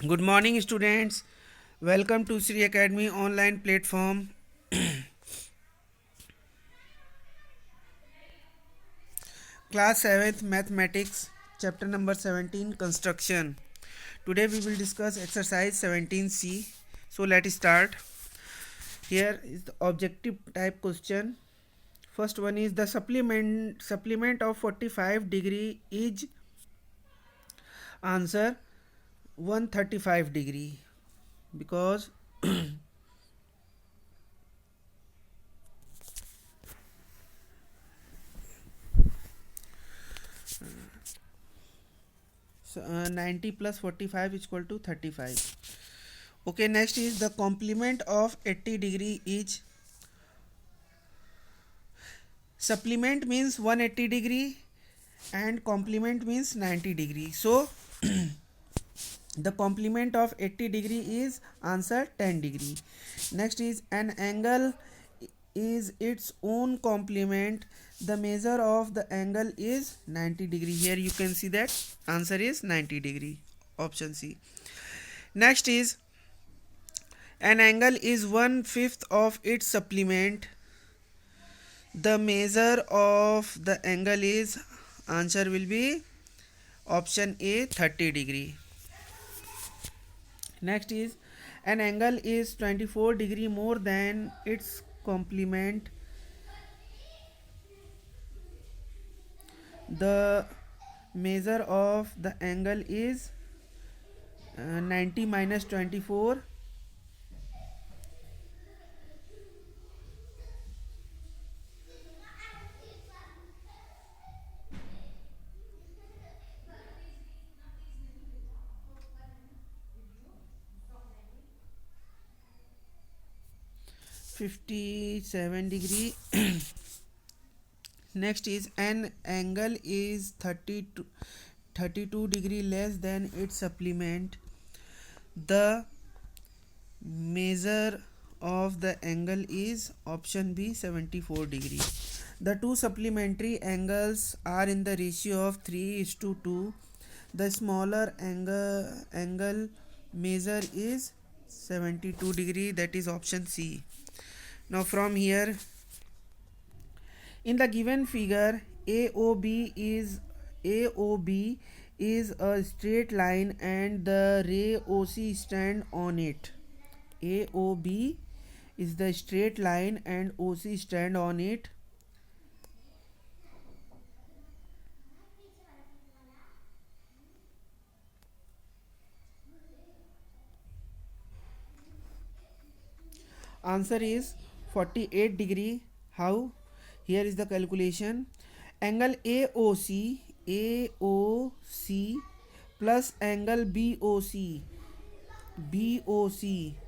Good morning, students. Welcome to Sri Academy online platform. Class 7th Mathematics, chapter number 17 Construction. Today we will discuss exercise 17C. So let's start. Here is the objective type question. First one is the supplement of 45 degree is answer 135 degree, because so, 90 plus 45 is equal to 35. Okay, next is the complement of 80 degree is supplement means 180 degree and complement means 90 degree. So the complement of 80 degree is answer 10 degree. Next is an angle is its own complement. The measure of the angle is 90 degree. Here you can see that answer is 90 degree, option C. Next is an angle is 1/5 of its supplement. The measure of the angle is answer will be option A 30 degree. Next is an angle is 24 degree more than its complement. The measure of the angle is 90 minus 24. 57 degree. Next is an angle is 32 degree less than its supplement. The measure of the angle is option B 74 degree. The two supplementary angles are in the ratio of 3:2. The smaller angle measure is 72 degree, that is option C. Now from here, in the given figure, AOB is a straight line and the ray OC stand on it. AOB is the straight line and OC stand on it. Answer is 48 degree. How? Here is the calculation. Angle AOC plus angle BOC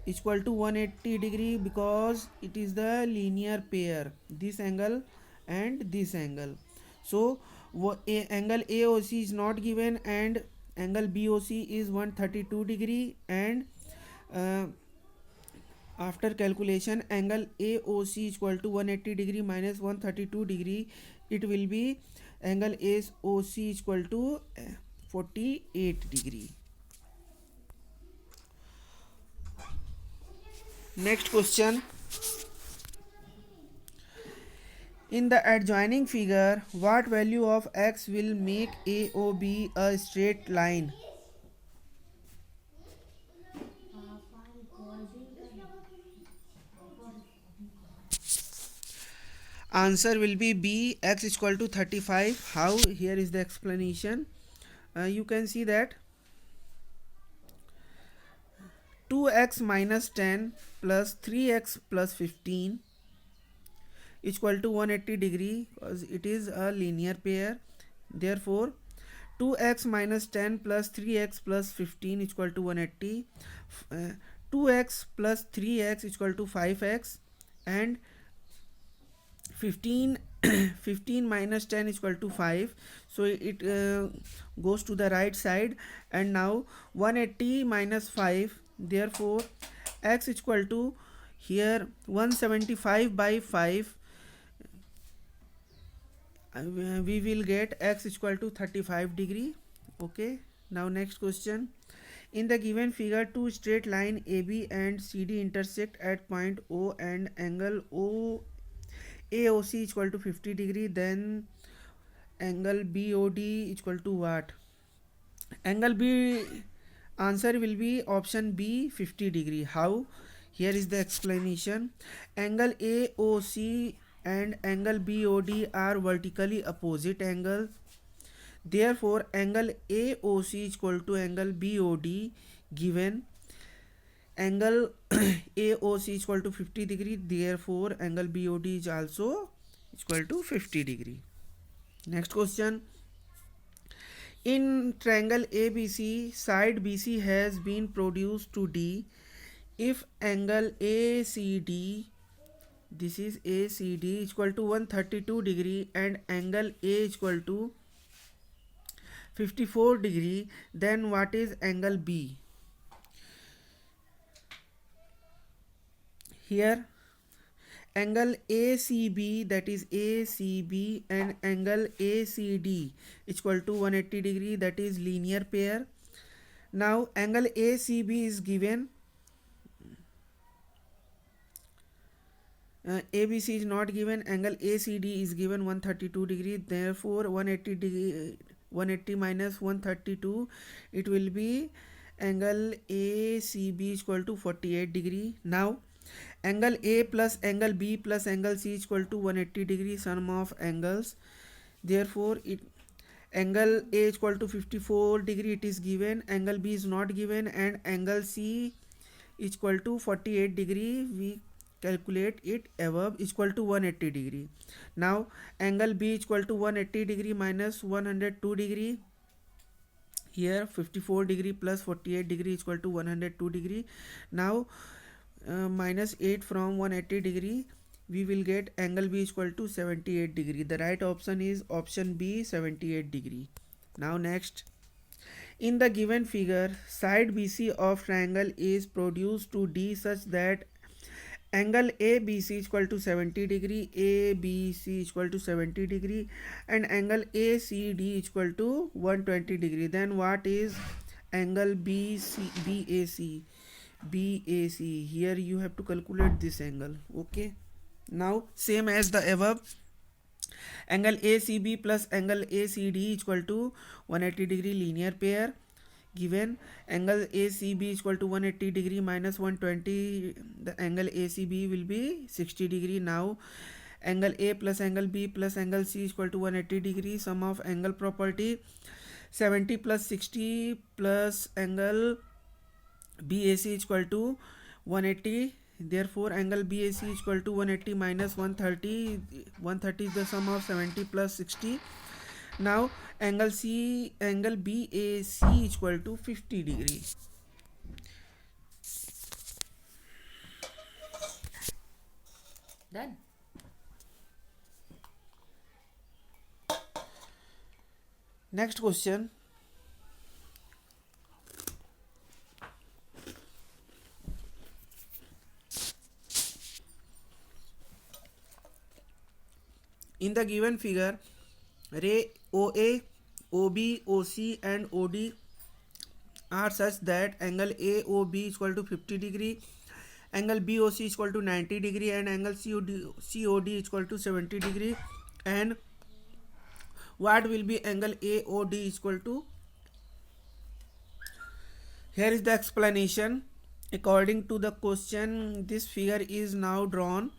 is equal to 180 degree, because it is the linear pair, this angle and this angle. So angle AOC is not given and angle BOC is 132 degree, and uh, after calculation angle AOC is equal to 180 degree minus 132 degree, it will be angle AOC is equal to 48 degree. Next question. In the adjoining figure, what value of x will make AOB a straight line? Answer will be B, x is equal to 35. How? Here is the explanation. You can see that 2x minus 10 plus 3x plus 15 is equal to 180 degree, because it is a linear pair. Therefore 2x minus 10 plus 3x plus 15 is equal to 180. 2x plus 3x is equal to 5x, and 15 15 minus 10 is equal to 5, so it goes to the right side. And now 180 minus 5, therefore x is equal to here 175 by 5. We will get x is equal to 35 degree. Okay, now next question. In the given figure, two straight line AB and CD intersect at point O and angle AOC is equal to 50 degree. Then angle BOD is equal to what? Angle B, answer will be option B, 50 degree. How? Here is the explanation. Angle AOC and angle BOD are vertically opposite angles. Therefore, angle AOC is equal to angle BOD given angle AOC is equal to 50 degree. Therefore, angle BOD is also equal to 50 degree. Next question. In triangle ABC, side BC has been produced to D. If angle ACD, this is ACD, is equal to 132 degree and angle A is equal to 54 degree, then what is angle B? Here angle ACB, that is ACB, and angle ACD is equal to 180 degree, that is linear pair. Now angle ACB is given, ABC is not given, angle ACD is given 132 degree. Therefore 180 degree, 180 minus 132, it will be angle ACB is equal to 48 degree. Now angle A plus angle B plus angle C is equal to 180 degree, sum of angles. Therefore angle A is equal to 54 degree, it is given, angle B is not given, and angle C is equal to 48 degree. We calculate it above, is equal to 180 degree. Now angle B is equal to 180 degree minus 102 degree. Here 54 degree plus 48 degree is equal to 102 degree. Now minus 8 from 180 degree, we will get angle B is equal to 78 degree. The right option is option B, 78 degree. Now next, in the given figure, side BC of triangle is produced to D such that angle ABC is equal to 70 degree, ABC is equal to 70 degree, and angle ACD is equal to 120 degree. Then what is angle BAC? Here you have to calculate this angle. Okay, now same as the above, angle ACB plus angle ACD is equal to 180 degree, linear pair. Given angle ACB is equal to 180 degree minus 120, the angle ACB will be 60 degree. Now angle A plus angle B plus angle C is equal to 180 degree, sum of angle property, 70 plus 60 plus angle BAC is equal to 180. Therefore angle BAC is equal to 180 minus 130. 130 is the sum of 70 plus 60. Now angle BAC is equal to 50 degree. Done. Next question. In the given figure, ray OA, OB, OC and OD are such that angle AOB is equal to 50 degree, angle BOC is equal to 90 degree, and angle COD is equal to 70 degree. And what will be angle AOD is equal to? Here is the explanation. According to the question, this figure is now drawn.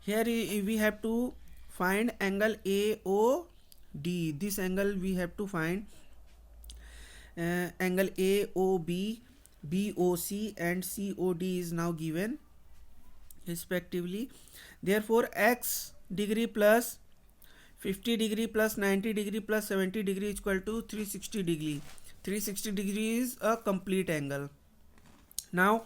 Here we have to find angle AOD. This angle we have to find. Angle AOB, BOC and COD is now given respectively. Therefore x degree plus 50 degree plus 90 degree plus 70 degree is equal to 360 degree. 360 degree is a complete angle. Now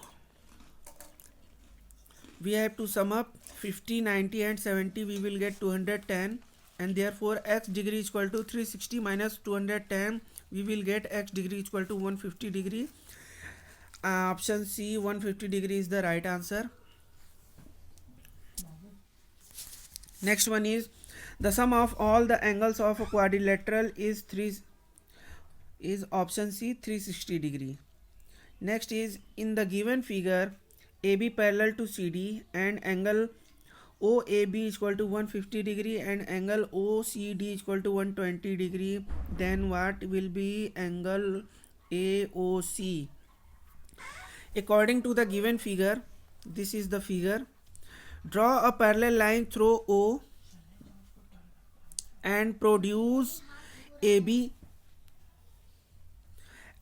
we have to sum up 50, 90 and 70. We will get 210, and therefore x degree is equal to 360 minus 210. We will get x degree is equal to 150 degree. Option C, 150 degree is the right answer. Next one is, the sum of all the angles of a quadrilateral is is option C, 360 degree. Next is, in the given figure, AB parallel to CD and angle OAB is equal to 150 degree and angle OCD is equal to 120 degree, then what will be angle AOC? According to the given figure, this is the figure. Draw a parallel line through O and produce AB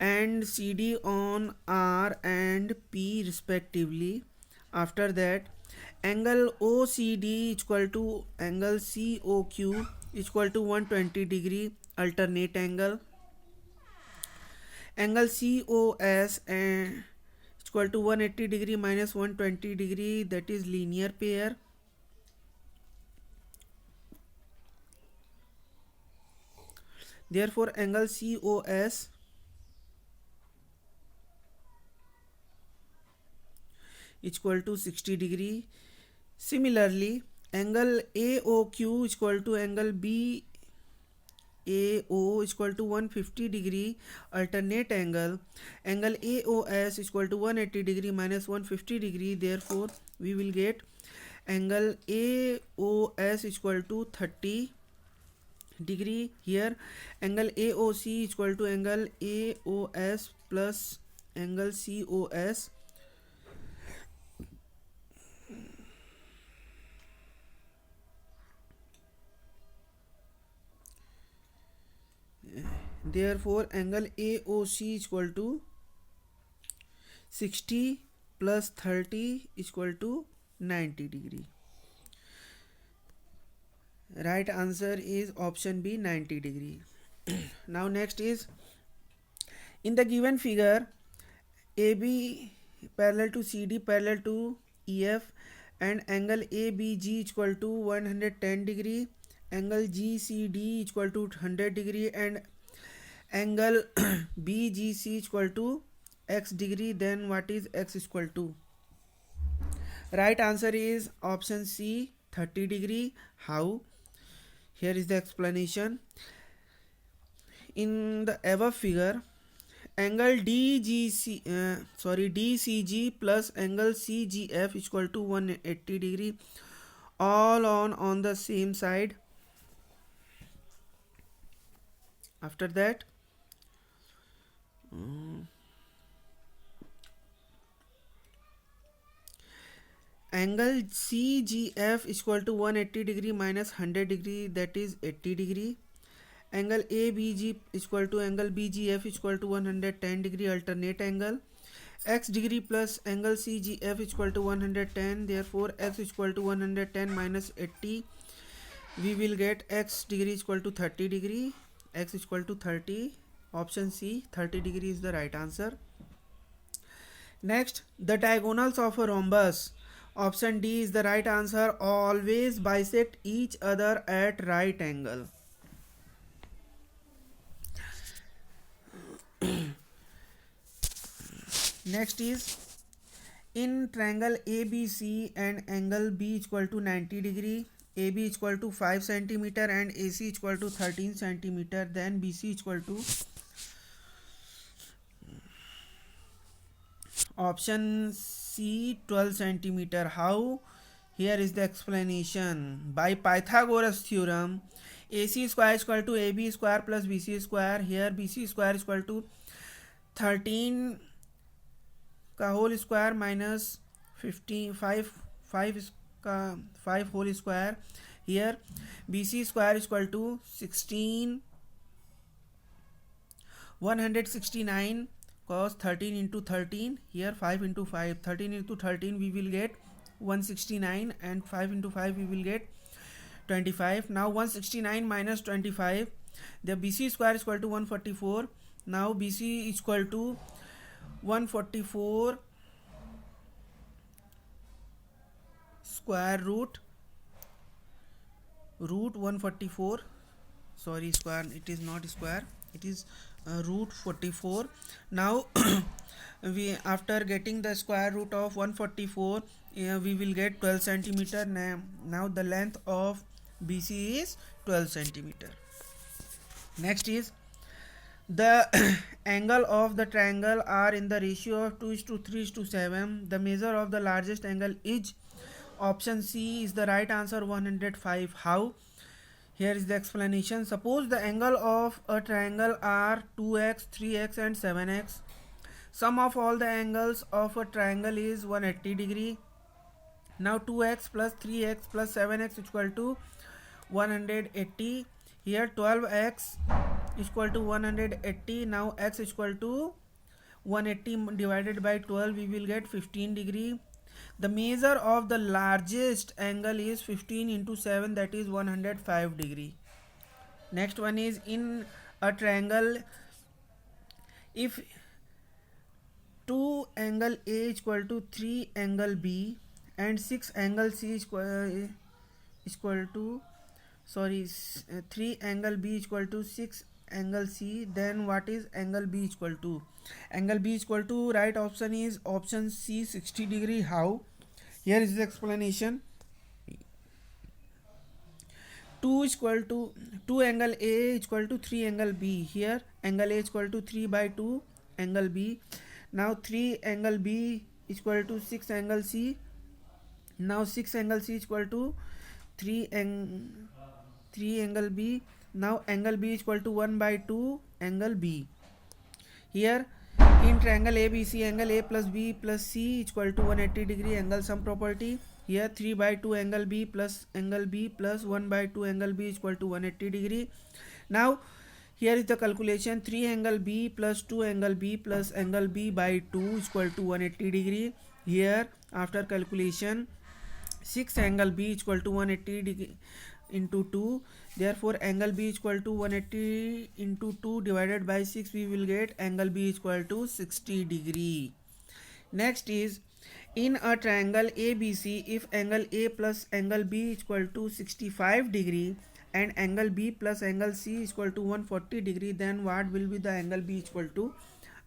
and CD on R and P respectively. After that, angle OCD is equal to angle COQ is equal to 120 degree alternate angle. Angle COS and is equal to 180 degree minus 120 degree, that is linear pair. Therefore, angle COS is equal to 60 degree. Similarly, angle AOQ is equal to angle BAO is equal to 150 degree alternate angle. Angle AOS is equal to 180 degree minus 150 degree. Therefore, we will get angle AOS is equal to 30 degree. Here, angle AOC is equal to angle AOS plus angle COS. Therefore, angle AOC is equal to 60 plus 30 is equal to 90 degree. Right answer is option B, 90 degree. Now next is, in the given figure, AB parallel to CD parallel to EF and angle ABG is equal to 110 degree, angle GCD is equal to 100 degree and angle BGC is equal to x degree, then what is x is equal to? Right answer is option C, 30 degree. How? Here is the explanation. In the above figure, angle DCG plus angle CGF is equal to 180 degree, all on the same side. After that, angle CGF is equal to 180 degree minus 100 degree, that is 80 degree. Angle ABG is equal to angle BGF is equal to 110 degree alternate angle. X degree plus angle CGF is equal to 110. Therefore, x is equal to 110 minus 80. We will get x degree is equal to 30 degree. X is equal to 30. Option C, 30 degree is the right answer. Next, the diagonals of a rhombus. Option D is the right answer. Always bisect each other at right angle. Next is, in triangle ABC and angle B is equal to 90 degree, AB is equal to 5 cm and AC is equal to 13 cm, then BC is equal to option C, 12 cm. How? Here is the explanation. By Pythagoras theorem, AC square is equal to AB square plus BC square. Here BC square is equal to 13 का whole square minus 5 whole square. Here BC square is equal to 16 169 cos 13 into 13. Here 5 into 5, 13 into 13 we will get 169 and 5 into 5 we will get 25. Now 169 minus 25, the BC square is equal to 144. Now BC is equal to 144 square root 144, sorry, square, it is not square, it is root 44. Now we, after getting the square root of 144, we will get 12 centimeter. Now the length of BC is 12 centimeter. Next is, The angle of the triangle are in the ratio of 2:3:7. The measure of the largest angle is option C is the right answer, 105. How? Here is the explanation. Suppose the angle of a triangle are 2x, 3x and 7x. Sum of all the angles of a triangle is 180 degree. Now 2x plus 3x plus 7x is equal to 180. Here 12x is equal to 180. Now x is equal to 180 divided by 12, we will get 15 degree. The measure of the largest angle is 15 into 7, that is 105 degree. Next one is, in a triangle, if 2 angle A is equal to 3 angle B and 6 angle C is equal to 3 angle B is equal to 6 angle C, then what is angle B is equal to? Angle B is equal to, right option is option C, 60 degree. How? Here is the explanation. 2 is equal to 2 angle A is equal to 3 angle B. Here angle A is equal to 3 by 2 angle B. Now 3 angle B is equal to 6 angle C. Now 6 angle C is equal to 3 angle B. Now angle B is equal to 1 by 2 angle B. Here in triangle ABC, angle A plus B plus C is equal to 180 degree, angle sum property. Here 3 by 2 angle B plus 1 by 2 angle B is equal to 180 degree. Now here is the calculation. 3 angle B plus 2 angle B plus angle B by 2 is equal to 180 degree. Here after calculation, 6 angle B is equal to 180 degree into 2. Therefore angle B is equal to 180 into 2 divided by 6, we will get angle B is equal to 60 degree. Next is, in a triangle ABC, if angle A plus angle B is equal to 65 degree and angle B plus angle C is equal to 140 degree, then what will be the angle B is equal to?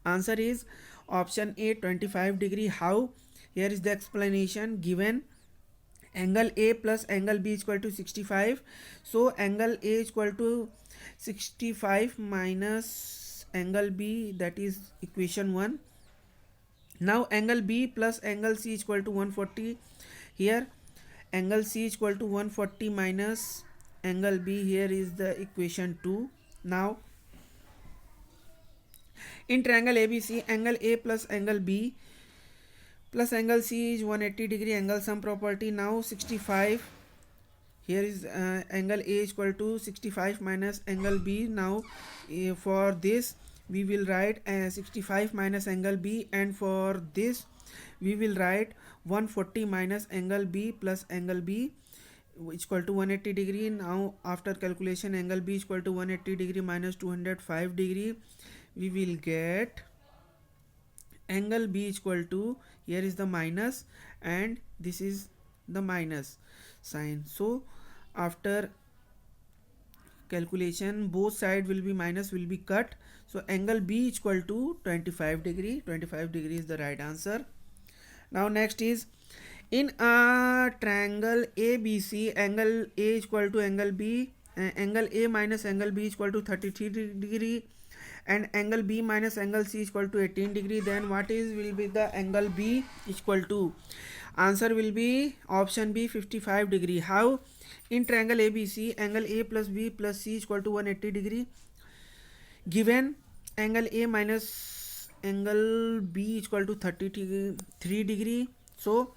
Answer is option A, 25 degree. How? Here is the explanation given. Angle A plus angle B is equal to 65. So angle A is equal to 65 minus angle B, that is equation 1. Now angle B plus angle C is equal to 140. Here angle C is equal to 140 minus angle B. Here is the equation 2. Now in triangle ABC, angle A plus angle B plus angle C is 180 degree, angle sum property. Now 65, here is angle A is equal to 65 minus angle B. Now for this we will write 65 minus angle B, and for this we will write 140 minus angle B plus angle B is equal to 180 degree. Now after calculation, angle B is equal to 180 degree minus 205 degree, we will get angle B is equal to, here is the minus and this is the minus sign. So after calculation, both side will be minus, will be cut. So angle B is equal to 25 degree. 25 degree is the right answer. Now next is, in a triangle ABC, angle A is equal to angle B, angle A minus angle B is equal to 33 degree, and angle B minus angle C is equal to 18 degree. Then what is will be the angle B is equal to? Answer will be option B, 55 degree. How? In triangle ABC, angle A plus B plus C is equal to 180 degree. Given angle A minus angle B is equal to 33 degree. So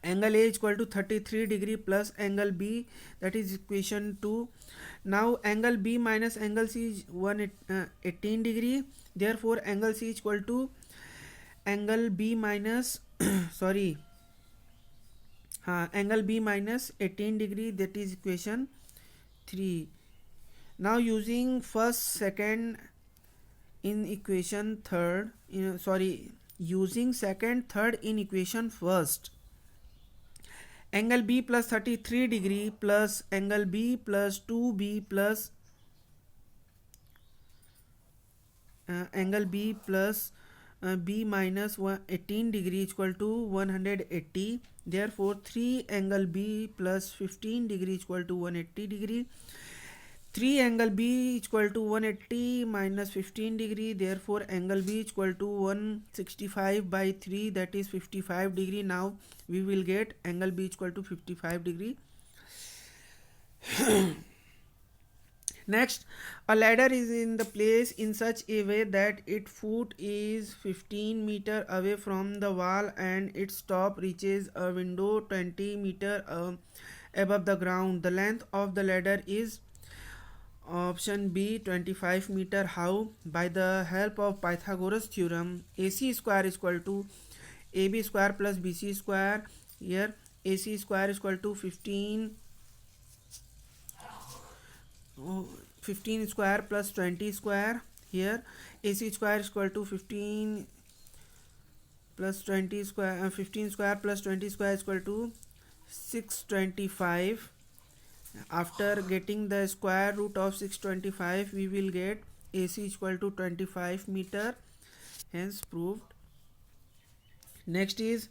angle A is equal to 33 degree plus angle B, that is equation 2. Now angle B minus angle C is 18 degree. Therefore angle C is equal to angle B minus angle B minus 18 degree, that is equation 3. Now using first, second in equation third, using second, third in equation first, angle B plus 33 degree plus angle B plus 2B plus angle B plus B minus 18 degree is equal to 180. Therefore 3 angle B plus 15 degree is equal to 180 degree. 3 angle B equal to 180 minus 15 degree. Therefore angle B equal to 165 by 3, that is 55 degree. Now we will get angle B equal to 55 degree. Next, a ladder is in the place in such a way that its foot is 15 meter away from the wall and its top reaches a window 20 meter above the ground. The length of the ladder is option B 25 meter. How? By the help of Pythagoras theorem, AC square is equal to AB square plus BC square. Here AC square is equal to 15 square plus 20 square. Here AC square is equal to 15 plus 20 square, 15 square plus 20 square is equal to 625. After getting the square root of 625, we will get AC equal to 25 meter, hence proved. Next is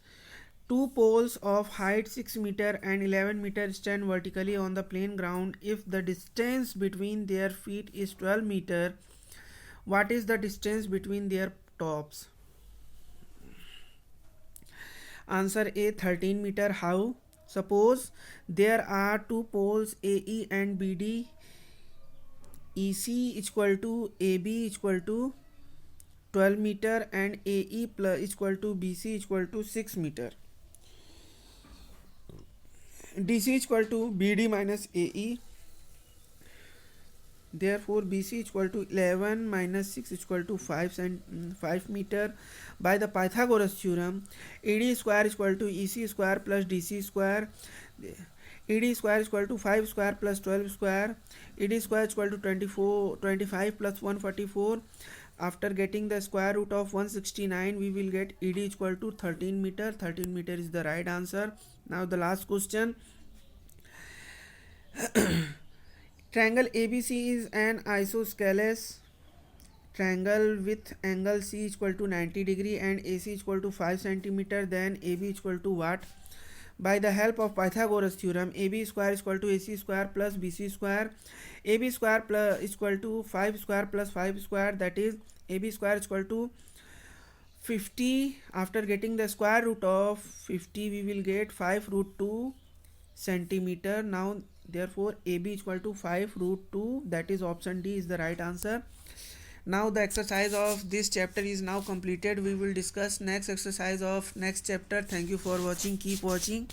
two poles of height 6 meter and 11 meter stand vertically on the plain ground. If the distance between their feet is 12 meter, what is the distance between their tops? Answer A 13 meter. How? Suppose there are two poles AE and BD. EC equal to AB equal to 12 meter and AE plus equal to BC equal to 6 meter. DC is equal to BD minus AE. Therefore BC is equal to 11 minus 6 is equal to 5 meter. By the Pythagoras theorem, AD square is equal to EC square plus DC square. AD square is equal to 5 square plus 12 square. AD square is equal to 25 plus 144. After getting the square root of 169, we will get AD is equal to 13 meter. 13 meter is the right answer. Now the last question. Triangle ABC is an isosceles triangle with angle C equal to 90 degree and AC equal to 5 centimeter. Then AB equal to what? By the help of Pythagoras theorem, AB square is equal to AC square plus BC square. AB square plus is equal to 5 square plus 5 square, that is AB square is equal to 50. After getting the square root of 50, we will get 5 root 2 centimeter. Now therefore AB is equal to 5 root 2, that is option D is the right answer. Now the exercise of this chapter is now completed. We will discuss next exercise of next chapter. Thank you for watching. Keep watching.